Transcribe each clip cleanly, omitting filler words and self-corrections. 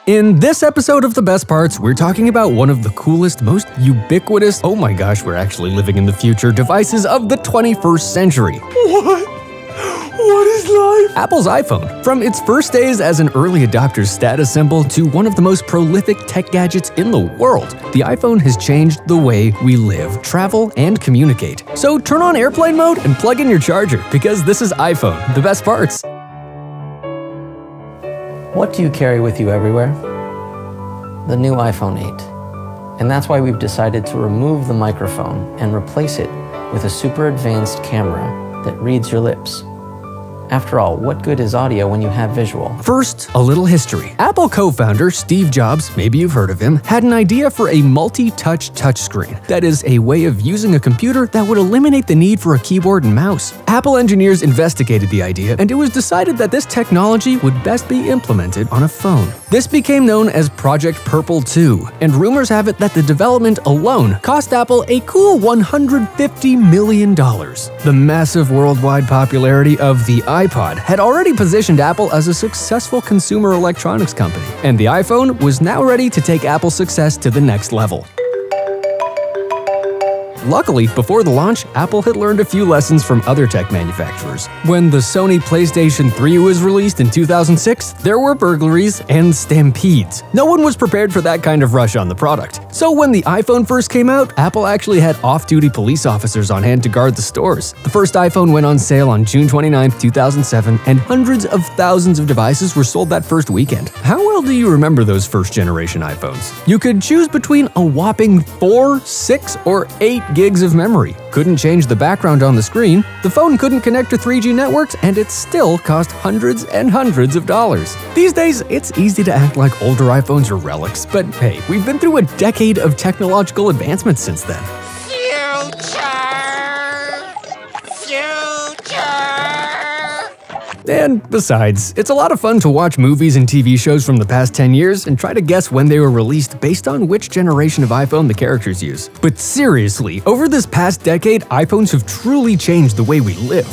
In this episode of The Best Parts, we're talking about one of the coolest, most ubiquitous, oh my gosh, we're actually living in the future, devices of the 21st century. What is life? Apple's iPhone. From its first days as an early adopter's status symbol to one of the most prolific tech gadgets in the world, the iPhone has changed the way we live, travel, and communicate. So turn on airplane mode and plug in your charger, because this is iPhone, The Best Parts. What do you carry with you everywhere? The new iPhone 8. And that's why we've decided to remove the microphone and replace it with a super advanced camera that reads your lips. After all, what good is audio when you have visual? First, a little history. Apple co-founder Steve Jobs, maybe you've heard of him, had an idea for a multi-touch touchscreen. That is a way of using a computer that would eliminate the need for a keyboard and mouse. Apple engineers investigated the idea, and it was decided that this technology would best be implemented on a phone. This became known as Project Purple 2, and rumors have it that the development alone cost Apple a cool $150 million. The massive worldwide popularity of the iPod had already positioned Apple as a successful consumer electronics company, and the iPhone was now ready to take Apple's success to the next level. Luckily, before the launch, Apple had learned a few lessons from other tech manufacturers. When the Sony PlayStation 3 was released in 2006, there were burglaries and stampedes. No one was prepared for that kind of rush on the product. So when the iPhone first came out, Apple actually had off-duty police officers on hand to guard the stores. The first iPhone went on sale on June 29, 2007, and hundreds of thousands of devices were sold that first weekend. How well do you remember those first-generation iPhones? You could choose between a whopping 4, 6, or 8 gigs of memory. Couldn't change the background on the screen, the phone couldn't connect to 3G networks, and it still cost hundreds and hundreds of dollars. These days, it's easy to act like older iPhones are relics, but hey, we've been through a decade of technological advancements since then. And besides, it's a lot of fun to watch movies and TV shows from the past 10 years and try to guess when they were released based on which generation of iPhone the characters use. But seriously, over this past decade, iPhones have truly changed the way we live.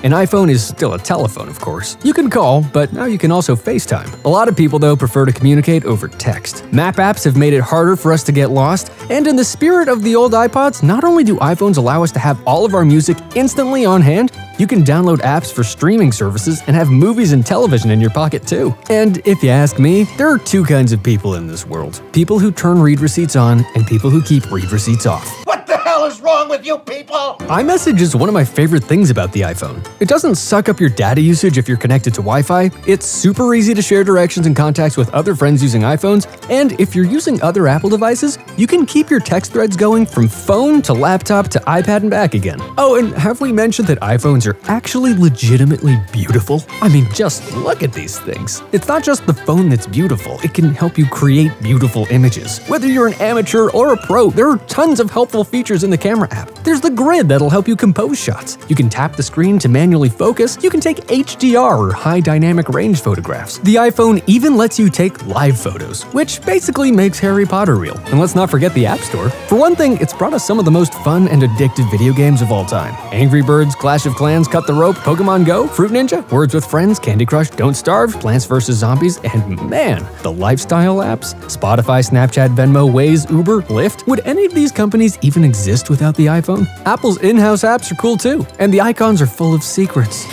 An iPhone is still a telephone, of course. You can call, but now you can also FaceTime. A lot of people, though, prefer to communicate over text. Map apps have made it harder for us to get lost, and in the spirit of the old iPods, not only do iPhones allow us to have all of our music instantly on hand, you can download apps for streaming services and have movies and television in your pocket too. And if you ask me, there are two kinds of people in this world. People who turn read receipts on and people who keep read receipts off. What the hell is wrong with you people? iMessage is one of my favorite things about the iPhone. It doesn't suck up your data usage if you're connected to Wi-Fi, it's super easy to share directions and contacts with other friends using iPhones, and if you're using other Apple devices, you can keep your text threads going from phone to laptop to iPad and back again. Oh, and have we mentioned that iPhones are actually legitimately beautiful? I mean, just look at these things. It's not just the phone that's beautiful, it can help you create beautiful images. Whether you're an amateur or a pro, there are tons of helpful features in the camera app. There's the grid that'll help you compose shots. You can tap the screen to manually focus. You can take HDR or high dynamic range photographs. The iPhone even lets you take live photos, which basically makes Harry Potter real. And let's not forget the App Store. For one thing, it's brought us some of the most fun and addictive video games of all time. Angry Birds, Clash of Clans, Cut the Rope, Pokemon Go, Fruit Ninja, Words with Friends, Candy Crush, Don't Starve, Plants vs. Zombies, and man, the lifestyle apps. Spotify, Snapchat, Venmo, Waze, Uber, Lyft. Would any of these companies even exist without the iPhone? Apple's in-house apps are cool too, and the icons are full of secrets.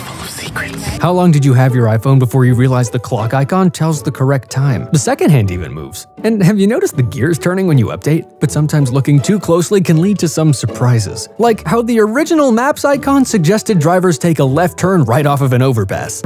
How long did you have your iPhone before you realized the clock icon tells the correct time? The second hand even moves. And have you noticed the gears turning when you update? But sometimes looking too closely can lead to some surprises. Like how the original Maps icon suggested drivers take a left turn right off of an overpass.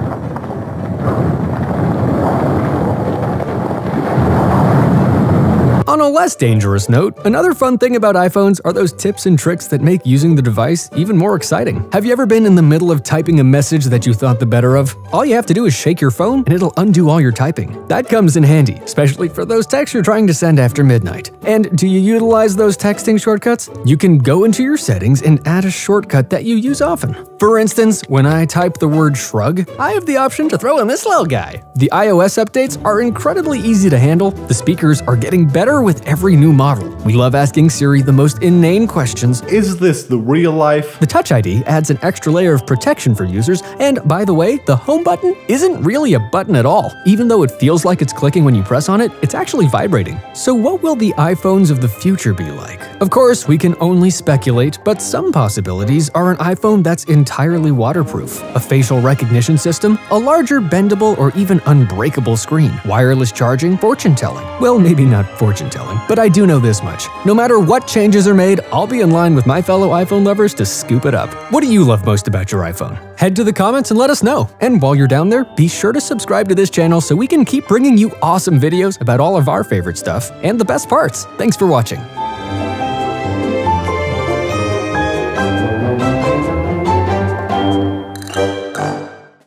On a less dangerous note, another fun thing about iPhones are those tips and tricks that make using the device even more exciting. Have you ever been in the middle of typing a message that you thought the better of? All you have to do is shake your phone and it'll undo all your typing. That comes in handy, especially for those texts you're trying to send after midnight. And do you utilize those texting shortcuts? You can go into your settings and add a shortcut that you use often. For instance, when I type the word shrug, I have the option to throw in this little guy. The iOS updates are incredibly easy to handle, the speakers are getting better with with every new model. We love asking Siri the most inane questions. Is this the real life? The Touch ID adds an extra layer of protection for users, and by the way, the home button isn't really a button at all. Even though it feels like it's clicking when you press on it, it's actually vibrating. So what will the iPhones of the future be like? Of course, we can only speculate, but some possibilities are an iPhone that's entirely waterproof, a facial recognition system, a larger bendable or even unbreakable screen, wireless charging, fortune-telling. Well, maybe not fortune-telling, but I do know this much. No matter what changes are made, I'll be in line with my fellow iPhone lovers to scoop it up. What do you love most about your iPhone? Head to the comments and let us know. And while you're down there, be sure to subscribe to this channel so we can keep bringing you awesome videos about all of our favorite stuff and the best parts. Thanks for watching.